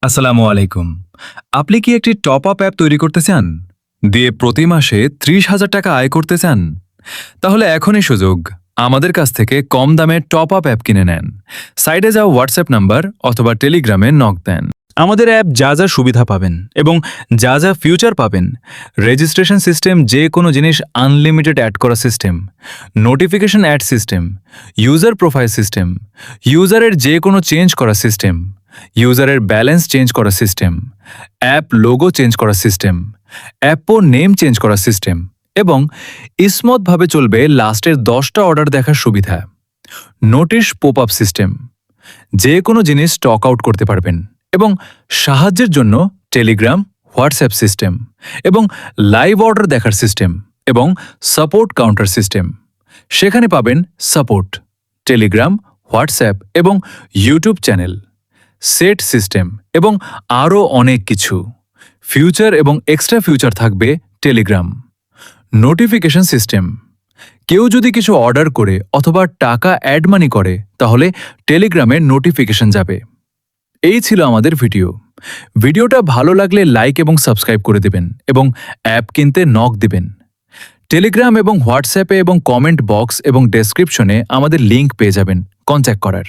আসসালামু আলাইকুম। আপনি কি একটি টপ আপ অ্যাপ তৈরি করতে চান? দিয়ে প্রতি মাসে ৩০,০০০ টাকা আয় করতে চান? তাহলে এখনই সুযোগ। আমাদের কাছ থেকে কম দামে টপ আপ অ্যাপ কিনে নেন। সাইডে যাওয়া হোয়াটসঅ্যাপ নাম্বার অথবা টেলিগ্রামে নক দেন। আমাদের অ্যাপ যা সুবিধা পাবেন এবং যা ফিউচার পাবেন, রেজিস্ট্রেশন সিস্টেম, যে কোনো জিনিস আনলিমিটেড অ্যাড করা system, notification add system, user profile system, ইউজারের যে কোনো চেঞ্জ করা সিস্টেম, ইউজারের ব্যালেন্স চেঞ্জ করা সিস্টেম, অ্যাপ লোগো চেঞ্জ করা সিস্টেম, অ্যাপও নেম চেঞ্জ করা সিস্টেম এবং স্মুথভাবে চলবে লাস্টের 10টা অর্ডার দেখার সুবিধা। নোটিশ পপ আপ সিস্টেম, যে কোনো জিনিস স্টক আউট করতে পারবেন এবং সাহায্যের জন্য টেলিগ্রাম, হোয়াটসঅ্যাপ সিস্টেম এবং লাইভ অর্ডার দেখার সিস্টেম এবং সাপোর্ট কাউন্টার সিস্টেম। সেখানে পাবেন সাপোর্ট, টেলিগ্রাম, হোয়াটসঅ্যাপ এবং ইউটিউব চ্যানেল, সেট সিস্টেম এবং আরও অনেক কিছু। ফিউচার এবং এক্সট্রা ফিউচার থাকবে টেলিগ্রাম। নোটিফিকেশন সিস্টেম, কেউ যদি কিছু অর্ডার করে অথবা টাকা অ্যাড মানি করে তাহলে টেলিগ্রামে নোটিফিকেশন যাবে। এই ছিল আমাদের ভিডিওটা ভালো লাগলে লাইক এবং সাবস্ক্রাইব করে দেবেন এবং অ্যাপ কিনতে নক দিবেন। টেলিগ্রাম এবং হোয়াটসঅ্যাপে এবং কমেন্ট বক্স এবং ডেসক্রিপশনে আমাদের লিংক পেয়ে যাবেন কন্ট্যাক্ট করার।